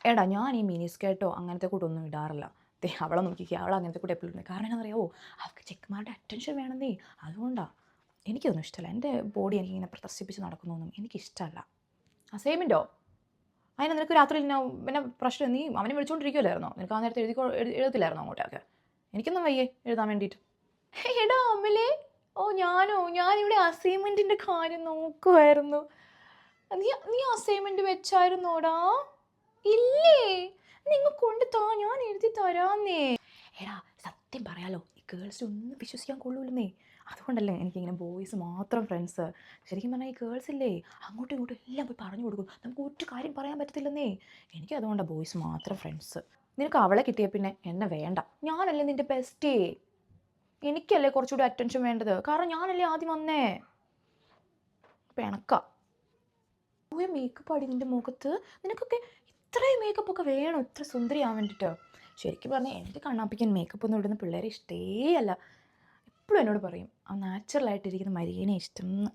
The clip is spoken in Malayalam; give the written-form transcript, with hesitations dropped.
എടാ ഞാൻ ഈ മിനി സ്കേർട്ടോ അങ്ങനത്തെ കൂട്ടൊന്നും ഇടാറില്ല. ദേ അവളെ നോക്കിക്കേ, അവൾ അങ്ങനത്തെ കൂടെ എപ്പോഴും ഇടുന്നത്. കാരണം എന്താ പറയുമോ, അവൾക്ക് ചെക്കന്മാരുടെ അറ്റൻഷൻ വേണമെന്നേ, അതുകൊണ്ടാണ്. എനിക്കൊന്നും ഇഷ്ടമല്ല, എൻ്റെ ബോഡി എനിക്കിങ്ങനെ പ്രദർശിപ്പിച്ച് നടക്കുന്നതൊന്നും എനിക്കിഷ്ടമല്ല. അസൈൻമെൻറ്റോ? അതിന് നിനക്ക് രാത്രി പിന്നെ പ്രശ്നം, നീ അവനെ വിളിച്ചുകൊണ്ടിരിക്കുമല്ലായിരുന്നോ? നിനക്ക് ആ നേരത്തെ എഴുതത്തില്ലായിരുന്നോ അങ്ങോട്ടൊക്കെ? എനിക്കൊന്നും വയ്യേ എഴുതാൻ വേണ്ടിയിട്ട്. എടാ അമലേ, ഓ ഞാനിവിടെ അസൈൻമെൻറ്റിൻ്റെ കാര്യം നോക്കുമായിരുന്നു. നീ നീ അസൈൻമെൻറ്റ് വെച്ചായിരുന്നോടാ? ഇല്ലേ? നിങ്ങൾ കൊണ്ട് താ, ഞാൻ എഴുതി തരാന്നേ. എടാ സത്യം പറയാലോ, ഈ ഗേൾസിനെ ഒന്നും വിശ്വസിക്കാൻ കൊള്ളൂലെന്നേ. അതുകൊണ്ടല്ലേ എനിക്കിങ്ങനെ ബോയ്സ് മാത്രം ഫ്രണ്ട്സ്. ശരിക്കും പറഞ്ഞാൽ ഈ ഗേൾസ് ഇല്ലേ, അങ്ങോട്ടും ഇങ്ങോട്ടും എല്ലാം പോയി പറഞ്ഞു കൊടുക്കും, നമുക്ക് ഒറ്റ കാര്യം പറയാൻ പറ്റത്തില്ലെന്നേ. എനിക്ക് അതുകൊണ്ടാണ് ബോയ്സ് മാത്രം ഫ്രണ്ട്സ്. നിനക്ക് അവളെ കിട്ടിയ പിന്നെ എന്നെ വേണ്ട. ഞാനല്ലേ നിൻ്റെ ബെസ്റ്റേ, എനിക്കല്ലേ കുറച്ചുകൂടി അറ്റൻഷൻ വേണ്ടത്, കാരണം ഞാനല്ലേ ആദ്യം വന്നേ. പിണക്ക മേക്കപ്പ് അടി നിൻ്റെ മുഖത്ത്, നിനക്കൊക്കെ ഇത്രയും മേക്കപ്പ് ഒക്കെ വേണം ഇത്ര സുന്ദരിയാവാൻ വേണ്ടിയിട്ട്? ശരിക്കും പറഞ്ഞാൽ എനിക്ക് കണ്ണാപ്പിക്കാൻ മേക്കപ്പ് ഒന്നും ഇടുന്ന പിള്ളേരെ ഇഷ്ടേ അല്ല. എപ്പോഴും എന്നോട് പറയും ആ നാച്ചുറലായിട്ടിരിക്കുന്ന മരീനെ ഇഷ്ടം എന്ന്.